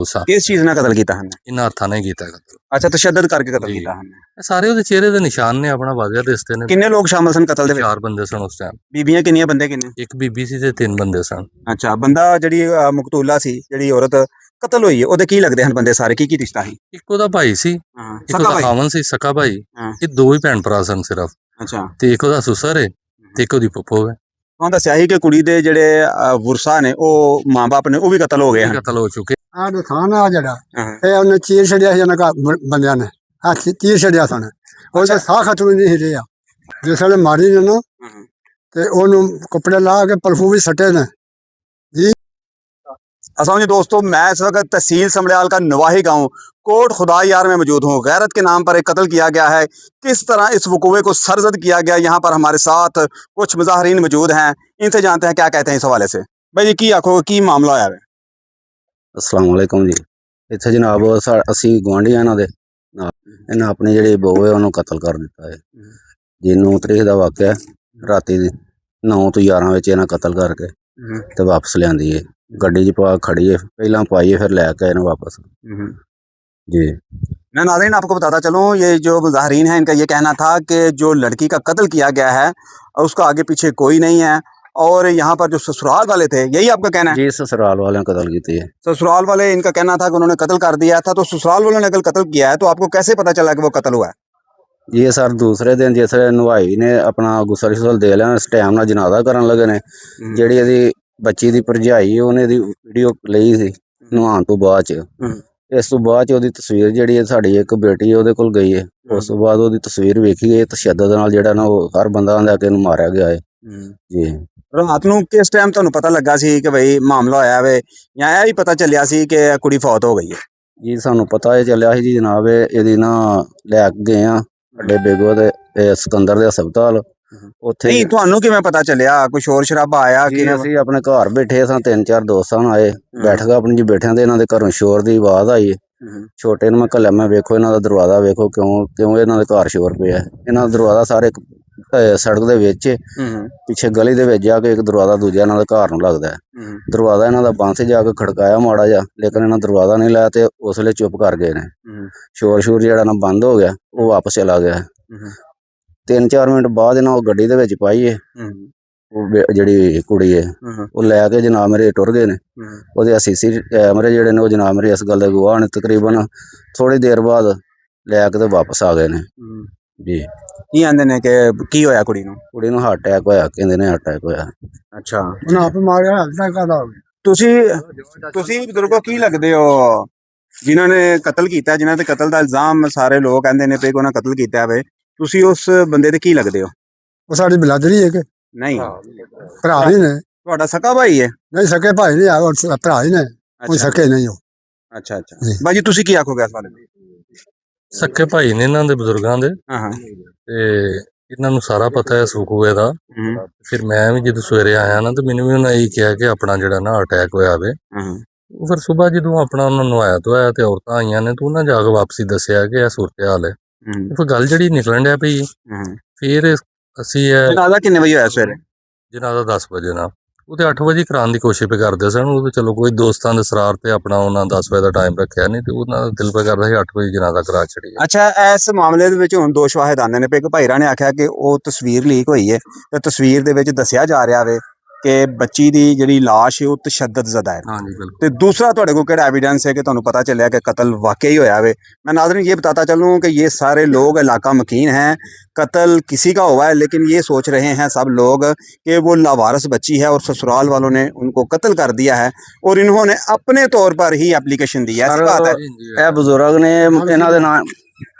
ਗੁੱਸਾ ਕਿਸ ਚੀਜ਼ ਨਾਲ ਕਤਲ ਕੀਤਾ ਹਨ? ਇਹਨਾਂ ਹੱਥਾਂ ਨੇ ਕੀਤਾ ਕਤਲ। ਅੱਛਾ, ਤਸ਼ੱਦਦ ਕਰਕੇ ਕਤਲ ਜੀ। ਕੀਤਾ ਹਨ। ਇਹ ਸਾਰੇ ਉਹਦੇ ਚਿਹਰੇ ਦੇ ਨਿਸ਼ਾਨ ਨੇ, ਆਪਣਾ ਵਾਜ਼ਿਆ ਦਿਸਦੇ ਨੇ। ਕਿੰਨੇ ਲੋਕ ਸ਼ਾਮਲ ਸਨ ਕਤਲ ਦੇ ਵਿੱਚ? 4 ਬੰਦੇ ਸਨ ਉਸ ਟਾਈਮ। ਬੀਬੀਆਂ ਕਿੰਨੀਆਂ, ਬੰਦੇ ਕਿੰਨੇ? ਇੱਕ ਬੀਬੀ ਸੀ ਤੇ 3 ਬੰਦੇ ਸਨ। ਅੱਛਾ, ਬੰਦਾ ਜਿਹੜੀ ਮਕਤੂਲਾ ਸੀ, ਜਿਹੜੀ ਔਰਤ ਕਤਲ ਹੋਈ ਹੈ, ਉਹਦੇ ਕੀ ਲੱਗਦੇ ਹਨ ਬੰਦੇ ਸਾਰੇ? ਕੀ ਰਿਸ਼ਤਾ ਸੀ? ਇੱਕ ਉਹਦਾ ਭਾਈ ਸੀ, ਹਾਂ, ਇੱਕ ਸਕਾ ਉਹਦਾ ਭਾਈ। ਖਾਵਨ ਸੀ, ਸਕਾ ਭਾਈ। ਹਾਂ। ਇਹ 2 ਹੀ ਭੈਣ ਭਰਾ ਸਨ ਸਿਰਫ। ਅੱਛਾ, ਤੇ ਇੱਕ ਉਹਦਾ ਸੁਸਰ ਹੈ ਤੇ ਇੱਕ ਉਹਦੀ ਫੁੱਫੋ ਹੈ। ਉਹਨਾਂ ਦੱਸਿਆ ਸੀ ਕਿ ਕੁੜੀ ਦੇ ਜਿਹੜੇ ਵੁਰਸਾ ਨੇ, ਉਹ ਮਾਂ-ਬਾਪ ਨੇ, ਉਹ ਵੀ ਕਤਲ ਹੋ ਗਏ ਹਨ। ਕਤਲ ਹੋ ਚੁੱਕੇ। ਆਹ ਦੁਕਾਨ ਆ ਜਿਹੜਾ ਹਾਂ। ਇਹ ਉਹਨੇ ਚੀਰ ਛੱਡਿਆ ਸੀ, ਉਹਨਾਂ ਬੰਦਿਆਂ ਨੇ ਹੱਥ ਚੀਰ ਛੱਡਿਆ ਸਨ। ਉਹ ਤਾਂ ਸਾਹ ਖਤਮ ਨਹੀਂ ਸੀ ਰਿਹਾ। ਜਿਸ ਵੇਲੇ ਮਾਰੀ ਨੇ ਨਾ ਤੇ ਉਹਨੂੰ ਕੱਪੜੇ ਲਾ ਕੇ ਪਲਫੂ ਵੀ ਸੱਟੇ ਨੇ। अस्सलाम जी दोस्तों, मैं इस वक्त तहसील समड़ियाल का नवाही गांव कोट खुदा यार में मौजूद हूँ। गैरत के नाम पर एक कत्ल किया गया है। किस तरह इस वकूए को सरजद किया गया, यहाँ पर हमारे साथ कुछ मुजाहरीन मौजूद हैं। इनसे जानते हैं क्या कहते हैं इस हवाले से। भाई जी की आखो की मामला होया है? अस्सलाम वालेकुम जी। इत्थे जनाब असी गुआंढी इन्हां दे इन्हां अपनी जिहड़ी बहू है उन्होंने कतल कर दिता है जी। 9 तरीक का वाक़या राती 9 तो 11 बजे इन्हां कतल करके ते वापस लियांदी है। गड्डी च पा खड़ी है, पहला पाई है, फिर लैके आए वापस जी। मैं नाज़रीन आपको बताता चलूँ, ये जो मुजाहरीन है इनका ये कहना था कि जो लड़की का कत्ल किया गया है उसका आगे पीछे कोई नहीं है, और यहाँ पर जो ससुराल वाले थे, यही आपका कहना है? जी, ससुराल वाले ने कतल की है। ससुराल वाले, इनका कहना था कि उन्होंने कत्ल कर दिया था। तो ससुराल वालों ने अगर कत्ल किया है तो आपको कैसे पता चला कि वो कत्ल हुआ है? ये सर दूसरे दिन जिस नवाई ने अपना गुसल शुसल दे लिया, इस टाइम नाल जनाजा करन लगे ने। जिहड़ी इहदी बच्ची दी भरजाई उन्हें दी वीडियो लई सी नहाउण तो बाद च। इस तो बाद च ओहदी तस्वीर जिहड़ी है, साडी एक बेटी ओहदे कोल गई है। उस तो बाद ओहदी तस्वीर वेखी है, तशद्दद नाल जिहड़ा ना हर बंदा आंदा कि इहनूं मारिया गया है जी। रात नूं किस टाइम तुहानूं पता लगा सी कि भाई मामला होया वे, या यह भी पता चलिया सी कि कुड़ी फौत हो गई है? जी सानूं पता है चलिया सी जी जनाब, इहदी ना लैके गए आ अड्डे बेगो ते सिकंदर दे हस्पताल। उत्थे नहीं, तुहानूं किवें पता चलिया? कोई शोर शराबा आया कि ਅਸੀਂ ਆਪਣੇ ਘਰ ਬੈਠੇ ਸਾਂ, 3-4 ਦੋਸਤਾਂ ਆਏ, ਬੈਠ ਕੇ ਆਪਣੀ ਜੀ ਬੈਠਿਆਂ ਤੇ ਇਹਨਾਂ ਦੇ ਘਰੋਂ ਸ਼ੋਰ ਦੀ ਆਵਾਜ਼ ਆਈ। ਛੋਟੇ ਨੂੰ ਮੈਂ ਘੱਲਿਆ, ਮੈਂ ਵੇਖੋ ਇਹਨਾਂ ਦਾ ਦਰਵਾਜ਼ਾ ਵੇਖੋ, ਕਿਉਂ ਇਹਨਾਂ ਦੇ ਘਰ ਸ਼ੋਰ ਪਿਆ। ਇਹਨਾਂ ਦਾ ਦਰਵਾਜ਼ਾ ਸਾਰੇ ਸੜਕ ਦੇ ਵਿੱਚ, ਪਿੱਛੇ ਗਲੀ ਦੇ ਵਿੱਚ ਜਾ ਕੇ ਇੱਕ ਦਰਵਾਜ਼ਾ ਦੂਜਾ ਇਹਨਾਂ ਦੇ ਘਰ ਨੂੰ ਲੱਗਦਾ ਹੈ। ਦਰਵਾਜ਼ਾ ਇਹਨਾਂ ਦਾ ਬੰਦ ਜਾ ਕੇ ਖੜਕਾਇਆ ਮਾੜਾ ਜਿਹਾ, ਲੇਕਿਨ ਇਹਨਾਂ ਦਰਵਾਜ਼ਾ ਨਹੀਂ ਲਾਇਆ ਤੇ ਉਸ ਵੇਲੇ ਚੁੱਪ ਕਰ ਗਏ ਨੇ। ਸ਼ੋਰ ਜਿਹੜਾ ਨਾ ਬੰਦ ਹੋ ਗਿਆ, ਉਹ ਵਾਪਸ ਚਲਾ ਗਿਆ। 3-4 ਮਿੰਟ ਬਾਅਦ ਇਹਨਾਂ ਉਹ ਗੱਡੀ ਦੇ ਵਿੱਚ ਪਾਈ ਹੈ, ਉਹ ਜਿਹੜੀ ਕੁੜੀ ਹੈ ਉਹ ਲੈ ਕੇ ਜਨਾਬ ਮੇਰੇ ਟੁਰ ਗਏ ਨੇ। ਉਹਦੇ ਸੀਸੀ ਕੈਮਰੇ ਜਿਹੜੇ ਨੇ ਉਹ ਜਨਾਬ ਮੇਰੇ ਇਸ ਗੱਲ ਦੇ ਗਵਾਹ ਨੇ। ਤਕਰੀਬਨ ਥੋੜੀ ਦੇਰ ਬਾਅਦ ਲੈ ਕੇ ਤੇ ਵਾਪਸ ਆ ਗਏ ਨੇ ਜੀ। ਕੀ ਆਂਦੇ ਨੇ ਕਿ ਕੀ ਹੋਇਆ ਕੁੜੀ ਨੂੰ? ਕੁੜੀ ਨੂੰ ਹਾਰਟ ਅਟੈਕ ਹੋਇਆ, ਕਹਿੰਦੇ ਨੇ ਹਾਰਟ ਅਟੈਕ ਹੋਇਆ। ਅੱਛਾ, ਉਹਨਾਂ ਆਪ ਮਾਰਿਆ ਹੱਥਾਂ ਕਾਦਾ। ਤੁਸੀਂ ਬਜ਼ੁਰਗੋ ਕੀ ਲੱਗਦੇ ਹੋ ਜਿਨ੍ਹਾਂ ਨੇ ਕਤਲ ਕੀਤਾ, ਜਿਨ੍ਹਾਂ ਤੇ ਕਤਲ ਦਾ ਇਲਜ਼ਾਮ ਸਾਰੇ ਲੋਕ ਕਹਿੰਦੇ ਨੇ ਕਿ ਉਹਨਾਂ ਕਤਲ ਕੀਤਾ ਵੇ? ਤੁਸੀਂ ਉਸ ਬੰਦੇ ਦੇ ਕੀ ਲੱਗਦੇ ਹੋ? ਉਹ ਸਾਡੀ ਬਲਾਦਰੀ ਹੈ ਕਿ ਨਹੀਂ, ਭਰਾ ਹੀ ਨੇ। ਤੁਹਾਡਾ ਸਕਾ ਭਾਈ ਹੈ? ਨਹੀਂ, ਸਕੇ ਭਾਈ ਨਹੀਂ ਆ, ਭਰਾ ਹੀ ਨੇ, ਕੋਈ ਸਕੇ ਨਹੀਂ ਹੋ। ਅੱਛਾ ਅੱਛਾ, ਬਾਜੀ ਤੁਸੀਂ ਕੀ ਆਖੋਗੇ ਇਸ ਬਾਰੇ? ਸੱਕੇ ਭਾਈ ਨੇ ਇਹਨਾਂ ਦੇ, ਬਜ਼ੁਰਗਾਂ ਦੇ। ਹਾਂ, ਤੇ ਇਹਨਾਂ ਨੂੰ ਸਾਰਾ ਪਤਾ ਹੈ ਸੁਖੂਏ ਦਾ। ਫਿਰ ਮੈਂ ਵੀ ਜਦੋਂ ਸਵੇਰੇ ਆਇਆ ਨਾ ਤੇ ਮੈਨੂੰ ਵੀ ਉਹਨਾਂ ਇਹੀ ਕਿਹਾ ਕਿ ਆਪਣਾ ਜਿਹੜਾ ਨਾ ਅਟੈਕ ਹੋਇਆ ਵੇ। ਫਿਰ ਸਵੇਰ ਜਦੋਂ ਆਪਣਾ ਉਹਨਾਂ ਨੂੰ ਨਵਾਇਆ ਧੋਇਆ ਤੇ ਔਰਤਾਂ ਆਈਆਂ ਨੇ ਤੇ ਉਹਨਾਂ ਜਾ ਕੇ ਵਾਪਸੀ ਦੱਸਿਆ ਕਿ ਇਹ ਸੂਰਤ ਹਾਲ ਹੈ। ਫਿਰ ਗੱਲ ਜਿਹੜੀ ਨਿਕਲਣ ਡਿਆ ਪਈ। ਫਿਰ ਅਸੀਂ ਜਨਾਜ਼ਾ ਕਿੰਨੇ ਵਜੇ ਹੋਇਆ ਸਵੇਰੇ? ਜਨਾਜ਼ਾ 10 ਵਜੇ ਨਾਲ, ਉਹ ਤੇ 8 ਵਜੇ ਕਰਾਉਣ ਦੀ ਕੋਸ਼ਿਸ਼ ਪੇ ਕਰਦੇ ਸਨ। ਉਹ ਚਲੋ ਕੋਈ ਦੋਸਤਾਂ ਦੇ ਸਰਾਰ ਤੇ ਆਪਣਾ ਉਹਨਾਂ 10 ਵਜੇ ਦਾ ਟਾਈਮ ਰੱਖਿਆ ਨਹੀਂ ਤੇ ਉਹਨਾਂ ਦਾ ਦਿਲ ਪੇ ਕਰਦਾ ਸੀ 8 ਵਜੇ ਜਨਾਜ਼ਾ ਕਰਾ ਛੜੀਏ। ਅੱਛਾ, ਇਸ ਮਾਮਲੇ ਦੇ ਵਿੱਚ ਹੁਣ 2 ਸ਼ਵਾਹਿਦ ਆਉਂਦੇ ਨੇ ਪਏ। ਇੱਕ ਭਾਈਰਾ ਨੇ ਆਖਿਆ ਕਿ ਉਹ ਤਸਵੀਰ ਲੀਕ ਹੋਈ ਹੈ ਤੇ ਤਸਵੀਰ ਦੇ ਵਿੱਚ ਦੱਸਿਆ ਜਾ ਰਿਹਾ ਵੇ ਕਿ ਬੱਚੀ ਦੀ ਜਿਹੜੀ ਲਾਸ਼ ਹੈ ਉਹ ਤਸ਼ੱਦਦ ਜ਼ਦਾ ਹੈ। ਹਾਂਜੀ ਬਿਲकुल। ਤੇ ਦੂਸਰਾ ਤੁਹਾਡੇ ਕੋਲ ਕਿਹੜਾ एविडेंस है कि ਤੁਹਾਨੂੰ ਪਤਾ ਚੱਲਿਆ कि कत्ल वाकई होया है? मैं नाज़रीन ये बताता चलूँ कि ये सारे लोग इलाका मकीन हैं, कत्ल किसी का हुआ है, लेकिन ये सोच रहे हैं सब लोग कि वो लावारस बच्ची है और ससुराल वालों ने उनको कत्ल कर दिया है और इन्होंने अपने तौर पर ही एप्लीकेशन दी है। ऐसी बात है? ਇਹ ਬਜ਼ੁਰਗ ਨੇ ਇਹਨਾਂ ਦੇ ਨਾਮ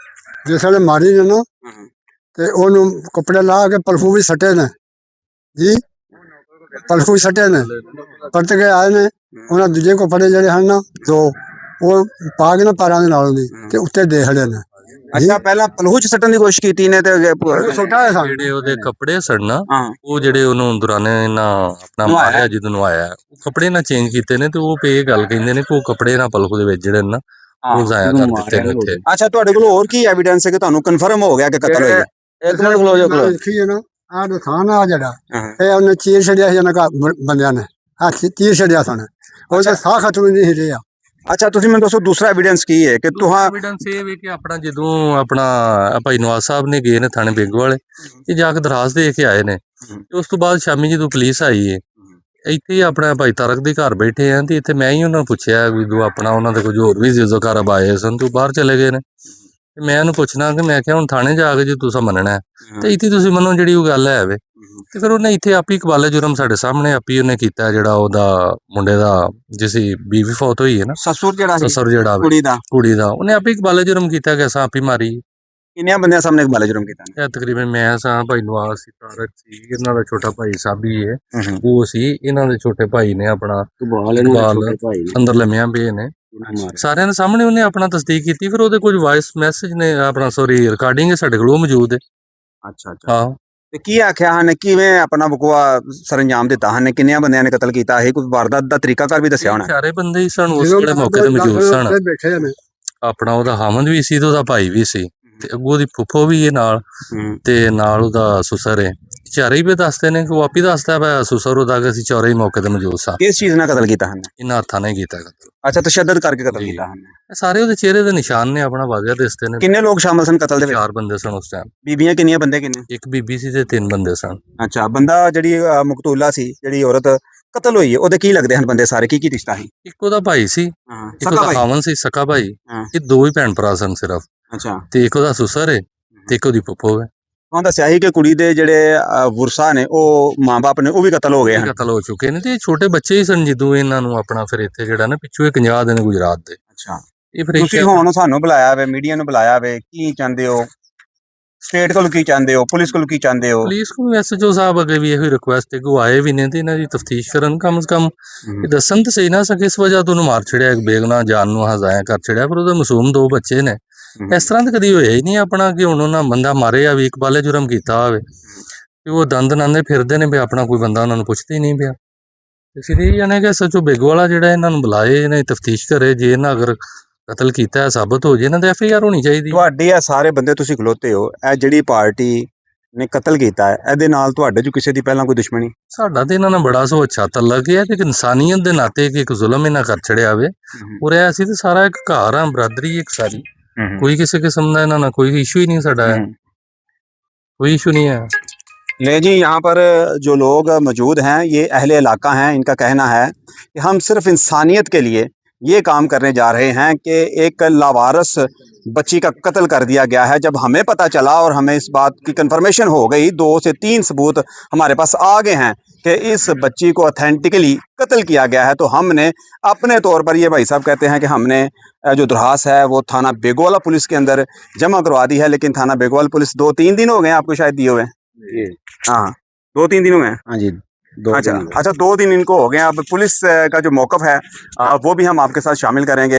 ਜਿਸ ਵੇਲੇ ਮਾਰੀ ਨੇ ਨਾ ਤੇ ਉਹਨੂੰ ਕੱਪੜੇ ਲਾ ਕੇ ਪਲਫੂ ਵੀ ਸੱਟੇ ਨੇ ਜੀ। ਪਲਫੂ ਸੱਟੇ ਨੇ, ਪਰਤ ਕੇ ਆਏ ਨੇ। ਉਹਨਾਂ ਦੂਜੇ ਕੱਪੜੇ ਜਿਹੜੇ ਹਨ ਨਾ 2 ਉਹ ਪਾ ਕੇ ਨਾ ਪੈਰਾਂ ਦੇ ਨਾਲ ਦੀ ਤੇ ਉੱਤੇ ਦੇ ਖੜੇ ਨੇ। ਅੱਛਾ, ਪਹਿਲਾਂ ਪਲਹੂ ਚ ਸੱਟਣ ਦੀ ਕੋਸ਼ਿਸ਼ ਕੀਤੀ ਨੇ ਤੇ ਜਿਹੜੇ ਉਹਦੇ ਕੱਪੜੇ ਸੜਨਾ, ਉਹ ਜਿਹੜੇ ਉਹਨੂੰ ਦੁਰਾਨੇ ਨਾ ਆਪਣਾ ਮਾਰਿਆ ਜਦੋਂ ਨਵਾਇਆ, ਉਹ ਕੱਪੜੇ ਨਾ ਚੇਂਜ ਕੀਤੇ ਨੇ ਤੇ ਉਹ ਪੇ ਇਹ ਗੱਲ ਕਹਿੰਦੇ ਨੇ ਕਿ ਉਹ ਕੱਪੜੇ ਨਾ ਪਲਹੂ ਦੇ ਵਿੱਚ ਜਿਹੜੇ ਨਾ ਉਹ ਜ਼ਾਇਆ ਕਰ ਦਿੱਤੇ ਨੇ ਉੱਥੇ। ਅੱਛਾ, ਤੁਹਾਡੇ ਕੋਲ ਹੋਰ ਕੀ ਐਵੀਡੈਂਸ ਹੈ ਕਿ ਤੁਹਾਨੂੰ ਕਨਫਰਮ ਹੋ ਗਿਆ ਕਿ ਕਤਲ ਹੋਇਆ? ਇੱਕ ਮਿੰਟ ਖਲੋ ਜਾ। ਦੇਖੀਏ ਨਾ ਆਹ ਦੁਕਾਨ ਆ ਜਿਹੜਾ ਇਹ ਉਹਨੇ ਚੀਰ ਛੱਡਿਆ ਸੀ, ਉਹਨਾਂ ਬੰਦਿਆਂ ਨੇ ਹੱਥ ਚੀਰ ਛੱਡਿਆ ਸਨ। ਉਹ ਤਾਂ ਸਾਹ ਖਤਮ ਨਹੀਂ ਸੀ ਰਿਹਾ। ਅੱਛਾ, ਤੁਸੀਂ ਮੈਨੂੰ ਦੱਸੋ ਦੂਸਰਾ ਐਵੀਡੈਂਸ ਕੀ ਹੈ ਕਿ ਤੁਹਾਂ ਐਵੀਡੈਂਸ ਇਹ ਵੀ ਕਿ ਆਪਣਾ ਜਦੋਂ ਆਪਣਾ ਭਾਈ ਨਵਾਜ਼ ਸਾਹਿਬ ਨੇ ਗਏ ਨੇ ਥਾਣੇ ਬੇਗੂ ਵਾਲੇ ਇਹ ਜਾ ਕੇ ਦਰਖਾਸਤ ਦੇ ਕੇ ਆਏ ਨੇ ਤੇ ਉਸ ਤੋਂ ਬਾਅਦ ਸ਼ਾਮੀ ਜਦੋਂ ਪੁਲਿਸ ਆਈ ਏ ਇੱਥੇ ਹੀ ਆਪਣਾ ਭਾਈ ਤਾਰਕ ਦੇ ਘਰ ਬੈਠੇ ਆ ਤੇ ਇੱਥੇ ਮੈਂ ਹੀ ਉਹਨਾਂ ਨੂੰ ਪੁੱਛਿਆ ਵੀ ਜਦੋਂ ਆਪਣਾ ਉਹਨਾਂ ਦੇ ਕੁਝ ਹੋਰ ਵੀ ਜਦੋਂ ਘਰ ਆਏ ਸਨ ਤੇ ਉਹ ਬਾਹਰ ਚਲੇ ਗਏ ਨੇ ਤੇ ਮੈਂ ਉਹਨੂੰ ਪੁੱਛਣਾ ਕਿ ਮੈਂ ਕਿਹਾ ਹੁਣ ਥਾਣੇ ਜਾ ਕੇ ਜੇ ਤੁਸੀਂ ਮੰਨਣਾ ਹੈ ਤੇ ਇੱਥੇ ਤੁਸੀਂ ਮੰਨੋ ਜਿਹੜੀ ਉਹ ਗੱਲ ਹੈ ਵੇ ਤੇ ਫਿਰ ਉਹਨੇ ਇੱਥੇ ਆਪੀ ਕਬਾਲੇ ਜੁਰਮ ਸਾਡੇ ਸਾਹਮਣੇ ਆਪੀ ਉਹਨੇ ਕੀਤਾ ਜਿਹੜਾ ਉਹਦਾ ਮੁੰਡੇ ਦਾ ਜਿਸੀ ਬੀਵੀ ਫੌਤ ਹੋਈ ਹੈ ਨਾ ਸਸੁਰ ਜਿਹੜਾ ਸੀ ਸਸਰ ਜਿਹੜਾ ਵੇ, ਕੁੜੀ ਦਾ, ਕੁੜੀ ਦਾ ਉਹਨੇ ਆਪੀ ਕਬਾਲੇ ਜੁਰਮ ਕੀਤਾ ਕਿ ਅਸਾਂ ਆਪੀ ਮਾਰੀ ਕਿੰਨਿਆਂ ਬੰਦਿਆਂ ਸਾਹਮਣੇ ਇਕਬਾਲ ਜੁਰਮ ਕੀਤਾ ਇਹ ਤਕਰੀਬਨ ਮੈਂ ਸਾਂ ਭਾਈ ਨਵਾਜ਼ ਸੀ ਤਾਰਕ ਸੀ ਇਹਨਾਂ ਦਾ ਛੋਟਾ ਭਾਈ ਸਾਬੀ ਹੈ ਨੇ? ਉਹ ਸੀ ਇਹਨਾਂ ਦੇ ਛੋਟੇ ਭਾਈ ਨੇ ਆਪਣਾ ਇਕਬਾਲ ਇਹਨਾਂ ਦੇ ਇਕਬਾਲ ਛੋਟੇ ਭਾਈ ਨੇ ਅੰਦਰ ਲੰਮਿਆਂ ਪਏ ਨੇ ਮਾਰਿਆ। ਸਾਰਿਆਂ ਦੇ ਸਾਹਮਣੇ ਉਹਨੇ ਆਪਣਾ ਤਸਦੀਕ ਕੀਤੀ ਫਿਰ ਉਹਦੇ ਕੁਝ ਵਾਇਸ ਮੈਸੇਜ ਨੇ ਆਪਣਾ ਸੌਰੀ ਰਿਕਾਰਡਿੰਗ ਸਾਡੇ ਕੋਲ ਉਹ ਮੌਜੂਦ ਹੈ ਅੱਛਾ ਅੱਛਾ, ਹਾਂ ਤੇ ਕੀ ਆਖਿਆ ਹਨ ਕਿਵੇਂ ਆਪਣਾ ਵਕੂਆ ਸਰੰਜਾਮ ਦਿੱਤਾ ਹਨ ਕਿੰਨਿਆਂ ਬੰਦਿਆਂ ਨੇ ਕਤਲ ਕੀਤਾ ਹੈ ਕੋਈ ਵਾਰਦਾਤ ਦਾ ਤਰੀਕਾਕਾਰ ਵੀ ਦੱਸਿਆ ਹੋਣਾ? ਸਾਰੇ ਬੰਦੇ ਹੀ ਸਨ ਉਸ ਵੇਲੇ ਮੌਕੇ ਤੇ ਮੌਜੂਦ ਸਨ ਬੈਠੇ ਨੇ ਆਪਣਾ ਉਹਦਾ ਹਾਮਦ ਵੀ ਸੀ ਤੇ ਉਹਦਾ ਭਾਈ ਵੀ ਸੀ ਤੇ ਅੱਗੋਂ ਉਹਦੀ ਫੁੱਫੋ ਵੀ ਹੈ ਨਾਲ ਤੇ ਨਾਲ ਉਹਦਾ ਸੁਸਰ ਹੈ ਚਾਰੇ ਹੀ ਵੀ ਦੱਸਦੇ ਨੇ ਕਿ ਉਹ ਆਪੀ ਦੱਸਦਾ ਪਿਆ ਸੁਸਰ ਉਹਦਾ ਕਿ ਅਸੀਂ ਚਾਰੇ ਹੀ ਮੌਕੇ ਤੇ ਮੌਜੂਦ ਸਾਂ ਕਿਸ ਚੀਜ਼ ਨਾਲ ਕਤਲ ਕੀਤਾ ਹਨ? ਇਹਨਾਂ ਹੱਥਾਂ ਨੇ ਕੀਤਾ ਕਤਲ ਅੱਛਾ, ਤਸ਼ੱਦਦ ਕਰਕੇ ਕਤਲ ਜੀ। ਕੀਤਾ ਹਨ। ਇਹ ਸਾਰੇ ਉਹਦੇ ਚਿਹਰੇ ਦੇ ਨਿਸ਼ਾਨ ਨੇ ਆਪਣਾ ਵਾਜ਼ਿਆ ਦਿਸਦੇ ਨੇ ਕਿੰਨੇ ਲੋਕ ਸ਼ਾਮਲ ਸਨ ਕਤਲ ਦੇ ਵਿੱਚ? 4 ਬੰਦੇ ਸਨ ਉਸ ਟਾਈਮ ਬੀਬੀਆਂ ਕਿੰਨੀਆਂ, ਬੰਦੇ ਕਿੰਨੇ? ਇੱਕ ਬੀਬੀ ਸੀ ਤੇ 3 ਬੰਦੇ ਸਨ ਅੱਛਾ, ਬੰਦਾ ਜਿਹੜੀ ਮਕਤੂਲਾ ਸੀ ਜਿਹੜੀ ਔਰਤ ਕਤਲ ਹੋਈ ਹੈ ਉਹਦੇ ਕੀ ਲੱਗਦੇ ਹਨ ਬੰਦੇ ਸਾਰੇ, ਕੀ ਰਿਸ਼ਤਾ ਸੀ? ਇੱਕ ਉਹਦਾ ਭਾਈ ਸੀ ਹਾਂ, ਇੱਕ ਉਹਦਾ ਹਾਮਨ ਸੀ ਸਕਾ ਭਾਈ ਹਾਂ। ਇਹ 2 ਹੀ ਭੈਣ ਭਰਾ ਸਨ ਸਿਰਫ ਅੱਛਾ, ਤੇ ਇੱਕ ਉਹਦਾ ਸੁਸਰ ਹੈ ਤੇ ਇੱਕ ਉਹਦੀ ਫੁੱਫੋ ਹੈ ਉਹਨਾਂ ਦੱਸਿਆ ਸੀ ਕਿ ਕੁੜੀ ਦੇ ਜਿਹੜੇ ਵੁਰਸਾ ਨੇ ਉਹ ਮਾਂ-ਬਾਪ ਨੇ ਉਹ ਵੀ ਕਤਲ ਹੋ ਗਏ ਇਹ ਹਨ। ਕਤਲ ਹੋ ਚੁੱਕੇ ਨੇ ਤੇ ਇਹ ਛੋਟੇ ਬੱਚੇ ਹੀ ਸਨ ਜਦੋਂ ਇਹਨਾਂ ਨੂੰ ਆਪਣਾ ਫਿਰ ਇੱਥੇ ਜਿਹੜਾ ਨਾ ਪਿੱਛੋਂ ਇਹ 50 ਦਿਨ ਗੁਜਰਾਤ ਦੇ ਅੱਛਾ, ਇਹ ਫਿਰ ਤੁਸੀਂ ਹੁਣ ਸਾਨੂੰ ਬੁਲਾਇਆ ਵੇ, ਮੀਡੀਆ ਨੂੰ ਬੁਲਾਇਆ ਵੇ, ਕੀ ਚਾਹੁੰਦੇ ਹੋ? ਸਟੇਟ ਕੋਲ ਕੀ ਚਾਹੁੰਦੇ ਹੋ? ਪੁਲਿਸ ਕੋਲ ਕੀ ਚਾਹੁੰਦੇ ਹੋ? ਪੁਲਿਸ ਕੋਲ ਐਸਐਚਓ ਸਾਹਿਬ ਅੱਗੇ ਵੀ ਇਹੋ ਰਿਕੁਐਸਟ ਹੈ ਕਿ ਉਹ ਆਏ ਵੀ ਨੇ ਤੇ ਇਹਨਾਂ ਦੀ ਤਫਤੀਸ਼ ਕਰਨ ਕਮ ਸੇ ਕਮ ਇਹ ਦੱਸਣ ਤੇ ਸਹੀ ਨਾ ਸਕੇ ਇਸ ਵਜ੍ਹਾ ਤੋਂ ਉਹਨੂੰ ਮਾਰ ਛੜਿਆ ਇੱਕ ਬੇਗੁਨਾਹ ਜਾਨ ਨੂੰ ਹਜ਼ਾਇਆ ਕਰ ਛੜਿਆ ਪਰ ਉਹਦੇ ਮਾਸੂਮ 2 ਬੱਚੇ ਨੇ ਇਸ ਤਰ੍ਹਾਂ ਤਾਂ ਕਦੀ ਹੋਇਆ ਹੀ ਨਹੀਂ ਆਪਣਾ ਕਿ ਹੁਣ ਉਹਨਾਂ ਬੰਦਾ ਮਾਰੇ ਆ ਵੀ ਇਕਬਾਲੇ ਜੁਰਮ ਕੀਤਾ ਹੋਵੇ ਕਿ ਉਹ ਦੰਦ ਨਾਂਦੇ ਫਿਰਦੇ ਨੇ ਵੀ ਆਪਣਾ ਕੋਈ ਬੰਦਾ ਉਹਨਾਂ ਨੂੰ ਪੁੱਛਦਾ ਹੀ ਨਹੀਂ ਪਿਆ ਇਸ ਲਈ ਇਹ ਜਾਣੇ ਕਿ ਸੱਚੋ ਬੇਗਵਾਲਾ ਜਿਹੜਾ ਇਹਨਾਂ ਨੂੰ ਬੁਲਾਏ ਇਹਨਾਂ ਦੀ ਤਫਤੀਸ਼ ਕਰੇ ਜੇ ਇਹਨਾਂ ਅਗਰ ਕਤਲ ਕੀਤਾ ਹੈ ਸਾਬਤ ਹੋ ਜੇ ਇਹਨਾਂ ਦੇ ਐਫਆਈਆਰ ਹੋਣੀ ਚਾਹੀਦੀ ਤੁਹਾਡੇ ਇਹ ਸਾਰੇ ਬੰਦੇ ਤੁਸੀਂ ਖਲੋਤੇ ਹੋ, ਇਹ ਜਿਹੜੀ ਪਾਰਟੀ ਨੇ ਕਤਲ ਕੀਤਾ ਹੈ ਇਹਦੇ ਨਾਲ ਤੁਹਾਡੇ ਚ ਕਿਸੇ ਦੀ ਪਹਿਲਾਂ ਕੋਈ ਦੁਸ਼ਮਣੀ? ਸਾਡਾ ਤੇ ਇਹਨਾਂ ਨਾਲ ਬੜਾ ਸੋ ਅੱਛਾ ਤਲਕ ਹੈ ਕਿ ਇਨਸਾਨੀਅਤ ਦੇ ਨਾਤੇ ਕਿ ਇੱਕ ਜ਼ੁਲਮ ਇਹਨਾਂ ਕਰ ਛੜਿਆ ਹੋਵੇ ਔਰ ਇਹ ਅਸੀਂ ਤੇ ਸਾਰਾ ਇੱਕ ਘਰ ਆ ਬਰਾਦਰੀ ਇੱਕ ਸਾਰੀ कोई किसी किस्म का ना कोई इशू ही नहीं साडा है कोई इशू नहीं है। ले जी, यहाँ पर जो लोग मौजूद हैं ये अहले इलाका हैं, इनका कहना है कि हम सिर्फ इंसानियत के लिए ये काम करने जा रहे हैं कि एक लावारस बच्ची का कत्ल कर दिया गया है। जब हमें पता चला और हमें इस बात की कंफर्मेशन हो गई, 2 से 3 सबूत हमारे पास आ गए हैं कि इस बच्ची को ऑथेंटिकली कत्ल किया गया है, तो हमने अपने तौर पर, ये भाई साहब कहते हैं कि हमने जो दरख्वास्त है वो थाना बेगोवाला पुलिस के अंदर जमा करवा दी है, लेकिन थाना बेगोवाला पुलिस 2-3 दिन हो गए आपको शायद दिए हुए? हाँ, 2-3 दिन हो गए। हाँ जी, अच्छा, 2 दिन इनको हो गए। अब पुलिस का जो मौक़िफ़ है वो भी हम आपके साथ शामिल करेंगे।